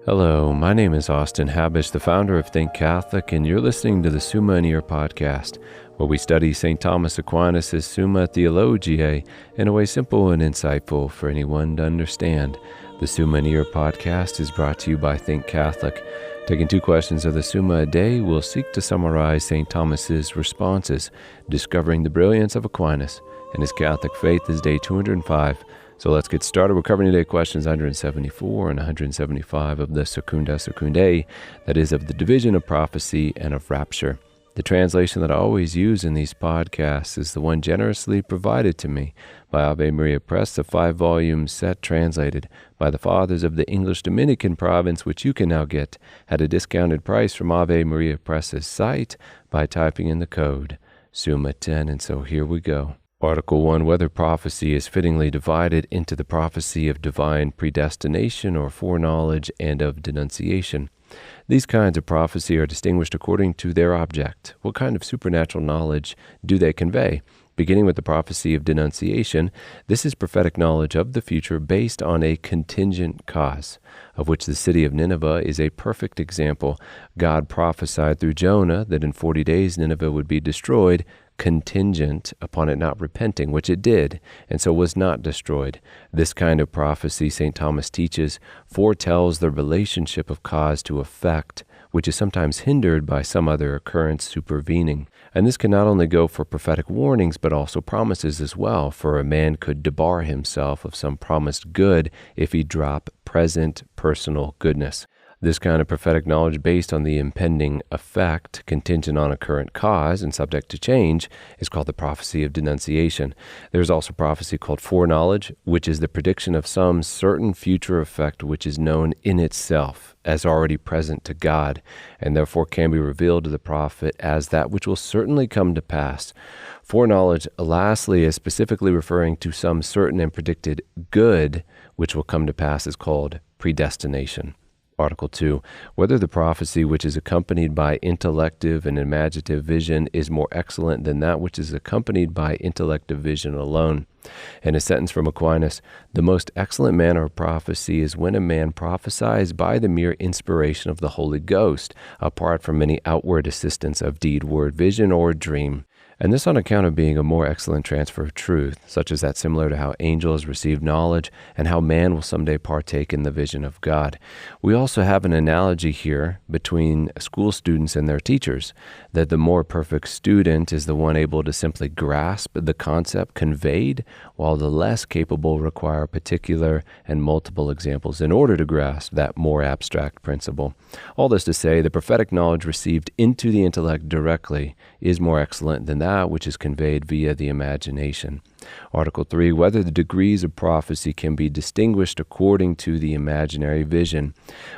Hello, my name is Austin Habish, the founder of Think Catholic, and you're listening to the Summa podcast, where we study St. Thomas Aquinas' Summa Theologiae in a way simple and insightful for anyone to understand. The Summa podcast is brought to you by Think Catholic. Taking 2 questions of the Summa a day, we'll seek to summarize St. Thomas's responses, discovering the brilliance of Aquinas and his Catholic faith is day 205. So let's get started. We're covering today questions 174 and 175 of the Secunda Secundae, that is, of the division of prophecy and of rapture. The translation that I always use in these podcasts is the one generously provided to me by Ave Maria Press, a 5-volume set translated by the Fathers of the English Dominican province, which you can now get at a discounted price from Ave Maria Press's site by typing in the code Summa 10. And so here we go. Article 1, whether prophecy is fittingly divided into the prophecy of divine predestination or foreknowledge and of denunciation. These kinds of prophecy are distinguished according to their object. What kind of supernatural knowledge do they convey? Beginning with the prophecy of denunciation, this is prophetic knowledge of the future based on a contingent cause, of which the city of Nineveh is a perfect example. God prophesied through Jonah that in 40 days Nineveh would be destroyed, contingent upon it not repenting, which it did, and so was not destroyed. This kind of prophecy, St. Thomas teaches, foretells the relationship of cause to effect, which is sometimes hindered by some other occurrence supervening. And this can not only go for prophetic warnings, but also promises as well, for a man could debar himself of some promised good if he drop present personal goodness. This kind of prophetic knowledge based on the impending effect, contingent on a current cause and subject to change, is called the prophecy of denunciation. There's also prophecy called foreknowledge, which is the prediction of some certain future effect which is known in itself as already present to God, and therefore can be revealed to the prophet as that which will certainly come to pass. Foreknowledge, lastly, is specifically referring to some certain and predicted good which will come to pass, is called predestination. Article 2, whether the prophecy which is accompanied by intellective and imaginative vision is more excellent than that which is accompanied by intellective vision alone. In a sentence from Aquinas, the most excellent manner of prophecy is when a man prophesies by the mere inspiration of the Holy Ghost, apart from any outward assistance of deed, word, vision, or dream. And this on account of being a more excellent transfer of truth, such as that similar to how angels receive knowledge and how man will someday partake in the vision of God. We also have an analogy here between school students and their teachers, that the more perfect student is the one able to simply grasp the concept conveyed, while the less capable require particular and multiple examples in order to grasp that more abstract principle. All this to say, the prophetic knowledge received into the intellect directly is more excellent than that which is conveyed via the imagination. Article 3, whether the degrees of prophecy can be distinguished according to the imaginary vision.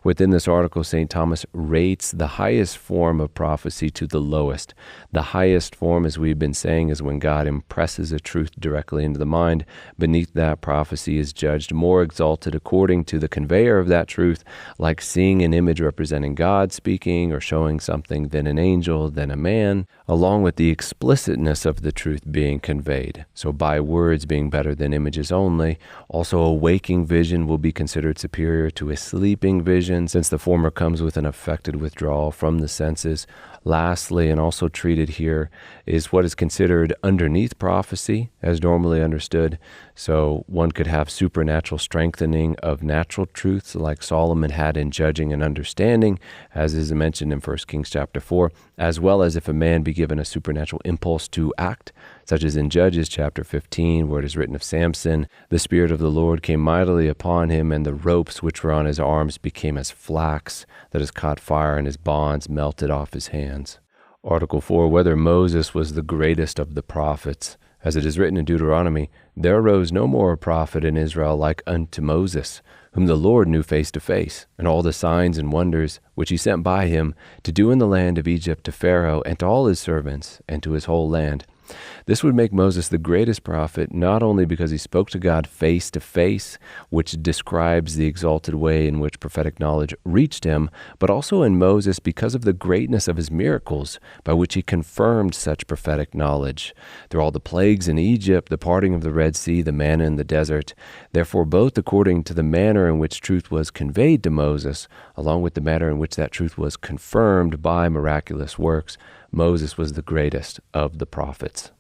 Within this article, St. Thomas rates the highest form of prophecy to the lowest. The highest form, as we've been saying, is when God impresses a truth directly into the mind. Beneath that, prophecy is judged more exalted according to the conveyor of that truth, like seeing an image representing God speaking or showing something than an angel, than a man, along with the explicitness of the truth being conveyed. So by words being better than images only. Also, a waking vision will be considered superior to a sleeping vision, since the former comes with an affected withdrawal from the senses. Lastly, and also treated here, is what is considered underneath prophecy, as normally understood. So one could have supernatural strengthening of natural truths, like Solomon had in judging and understanding, as is mentioned in 1 Kings chapter 4, as well as if a man be given a supernatural impulse to act, such as in Judges chapter 15, where it is written of Samson, the Spirit of the Lord came mightily upon him, and the ropes which were on his arms became as flax that has caught fire, and his bonds melted off his hands. Article 4, whether Moses was the greatest of the prophets. As it is written in Deuteronomy, there arose no more a prophet in Israel like unto Moses, whom the Lord knew face to face, and all the signs and wonders which he sent by him to do in the land of Egypt to Pharaoh and to all his servants and to his whole land. This would make Moses the greatest prophet, not only because he spoke to God face to face, which describes the exalted way in which prophetic knowledge reached him, but also in Moses because of the greatness of his miracles, by which he confirmed such prophetic knowledge. Through all the plagues in Egypt, the parting of the Red Sea, the manna in the desert. Therefore, both according to the manner in which truth was conveyed to Moses, along with the manner in which that truth was confirmed by miraculous works, Moses was the greatest of the prophets.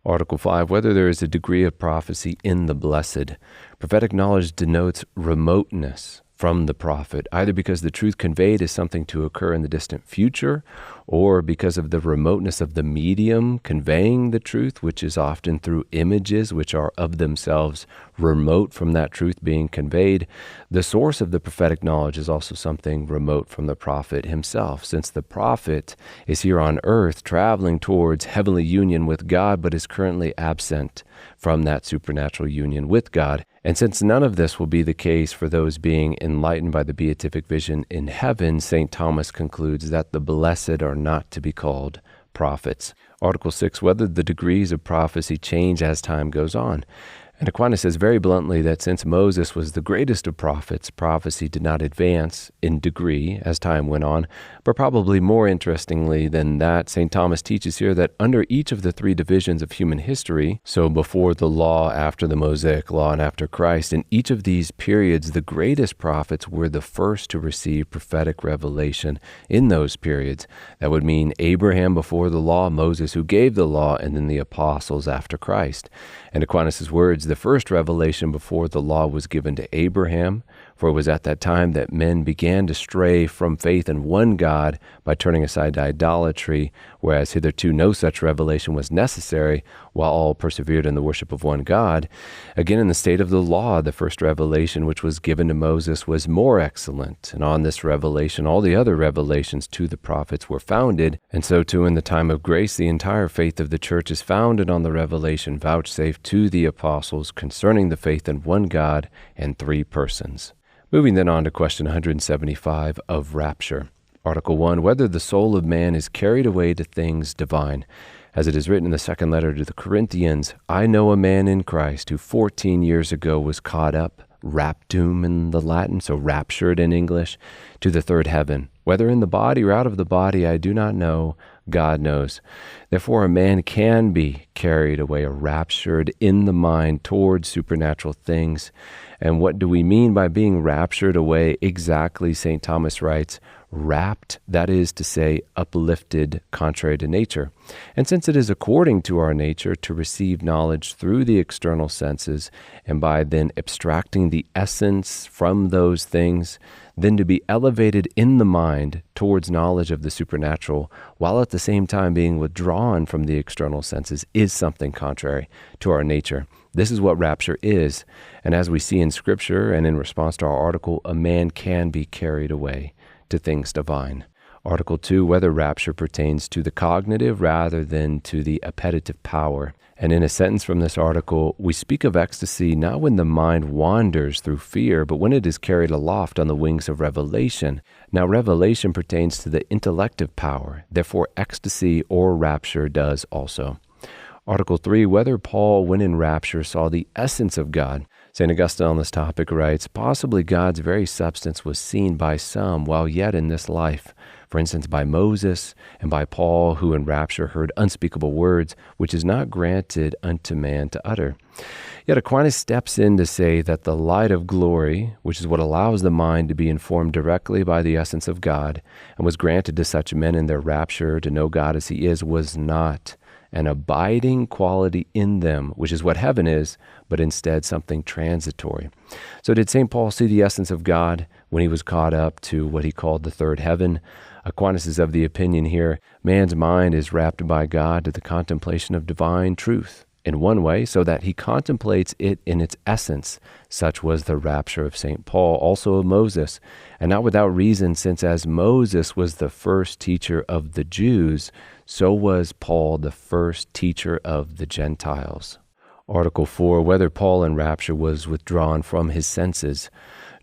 Article 5, whether there is a degree of prophecy in the blessed. Prophetic knowledge denotes remoteness from the prophet, either because the truth conveyed is something to occur in the distant future, or because of the remoteness of the medium conveying the truth, which is often through images which are of themselves remote from that truth being conveyed. The source of the prophetic knowledge is also something remote from the prophet himself, since the prophet is here on earth traveling towards heavenly union with God, but is currently absent from that supernatural union with God. And since none of this will be the case for those being enlightened by the beatific vision in heaven, St. Thomas concludes that the blessed are not to be called prophets. Article 6, whether the degrees of prophecy change as time goes on. And Aquinas says very bluntly that since Moses was the greatest of prophets, prophecy did not advance in degree as time went on. But probably more interestingly than that, St. Thomas teaches here that under each of the three divisions of human history, so before the law, after the Mosaic law, and after Christ, in each of these periods, the greatest prophets were the first to receive prophetic revelation in those periods. That would mean Abraham before the law, Moses who gave the law, and then the apostles after Christ. And Aquinas' words, the first revelation before the law was given to Abraham, for it was at that time that men began to stray from faith in one God by turning aside to idolatry, whereas hitherto no such revelation was necessary, while all persevered in the worship of one God. Again, in the state of the law, the first revelation which was given to Moses was more excellent, and on this revelation all the other revelations to the prophets were founded, and so too in the time of grace the entire faith of the church is founded on the revelation vouchsafed to the apostles concerning the faith in one God and three persons. Moving then on to question 175 of Rapture. Article 1, whether the soul of man is carried away to things divine. As it is written in the second letter to the Corinthians, I know a man in Christ who 14 years ago was caught up, raptum in the Latin, so raptured in English, to the third heaven. Whether in the body or out of the body, I do not know. God knows. Therefore, a man can be carried away or raptured in the mind towards supernatural things. And what do we mean by being raptured away? Exactly, St. Thomas writes, rapt, that is to say, uplifted, contrary to nature. And since it is according to our nature to receive knowledge through the external senses, and by then abstracting the essence from those things, then to be elevated in the mind towards knowledge of the supernatural, while at the same time being withdrawn from the external senses, is something contrary to our nature. This is what rapture is, and as we see in Scripture and in response to our article, a man can be carried away to things divine. Article 2, whether rapture pertains to the cognitive rather than to the appetitive power. And in a sentence from this article, we speak of ecstasy not when the mind wanders through fear, but when it is carried aloft on the wings of revelation. Now, revelation pertains to the intellective power. Therefore, ecstasy or rapture does also. Article 3, whether Paul, when in rapture, saw the essence of God. St. Augustine on this topic writes, possibly God's very substance was seen by some while yet in this life. For instance, by Moses and by Paul, who in rapture heard unspeakable words, which is not granted unto man to utter. Yet Aquinas steps in to say that the light of glory, which is what allows the mind to be informed directly by the essence of God, and was granted to such men in their rapture to know God as he is, was not an abiding quality in them, which is what heaven is, but instead something transitory. So did St. Paul see the essence of God when he was caught up to what he called the third heaven? Aquinas is of the opinion here, man's mind is wrapped by God to the contemplation of divine truth in one way, so that he contemplates it in its essence. Such was the rapture of St. Paul, also of Moses, and not without reason, since as Moses was the first teacher of the Jews, so was Paul the first teacher of the Gentiles. Article 4, whether Paul in rapture was withdrawn from his senses.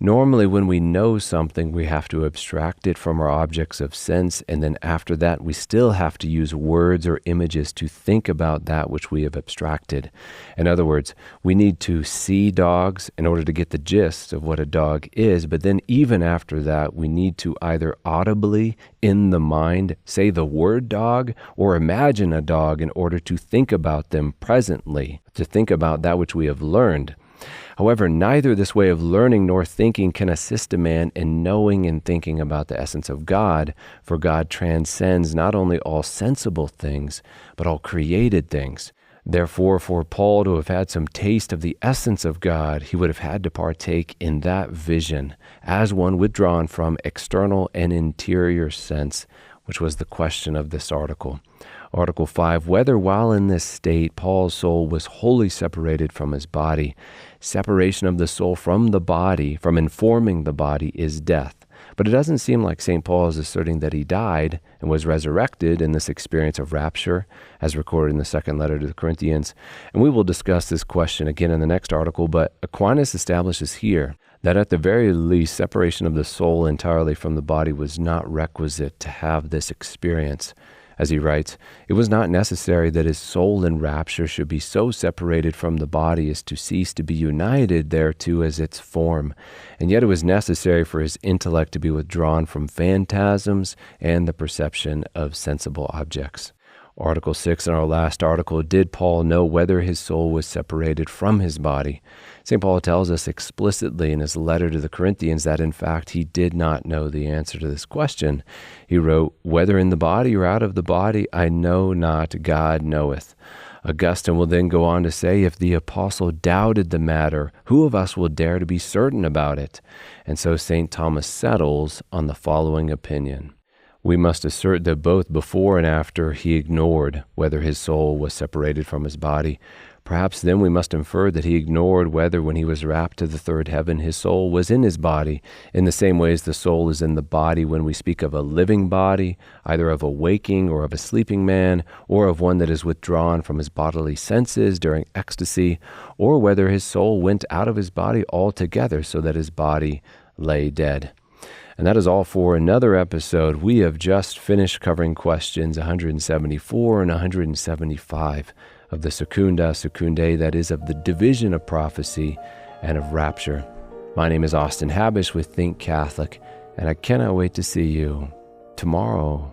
Normally, when we know something, we have to abstract it from our objects of sense, and then after that, we still have to use words or images to think about that which we have abstracted. In other words, we need to see dogs in order to get the gist of what a dog is, but then even after that, we need to either audibly, in the mind, say the word dog, or imagine a dog in order to think about them presently, to think about that which we have learned. However, neither this way of learning nor thinking can assist a man in knowing and thinking about the essence of God, for God transcends not only all sensible things, but all created things. Therefore, for Paul to have had some taste of the essence of God, he would have had to partake in that vision as one withdrawn from external and interior sense, which was the question of this article. Article 5, whether while in this state Paul's soul was wholly separated from his body. Separation of the soul from the body, from informing the body, is death. But it doesn't seem like St. Paul is asserting that he died and was resurrected in this experience of rapture, as recorded in the second letter to the Corinthians. And we will discuss this question again in the next article, but Aquinas establishes here that at the very least, separation of the soul entirely from the body was not requisite to have this experience. As he writes, it was not necessary that his soul in rapture should be so separated from the body as to cease to be united thereto as its form, and yet it was necessary for his intellect to be withdrawn from phantasms and the perception of sensible objects. Article 6 in our last article, did Paul know whether his soul was separated from his body? St. Paul tells us explicitly in his letter to the Corinthians that in fact he did not know the answer to this question. He wrote, whether in the body or out of the body, I know not, God knoweth. Augustine will then go on to say, if the apostle doubted the matter, who of us will dare to be certain about it? And so St. Thomas settles on the following opinion. We must assert that both before and after he ignored whether his soul was separated from his body. Perhaps then we must infer that he ignored whether when he was rapt to the third heaven his soul was in his body, in the same way as the soul is in the body when we speak of a living body, either of a waking or of a sleeping man, or of one that is withdrawn from his bodily senses during ecstasy, or whether his soul went out of his body altogether so that his body lay dead. And that is all for another episode. We have just finished covering questions 174 and 175 of the Secunda Secundae, that is, of the division of prophecy and of rapture. My name is Austin Habish with Think Catholic, and I cannot wait to see you tomorrow.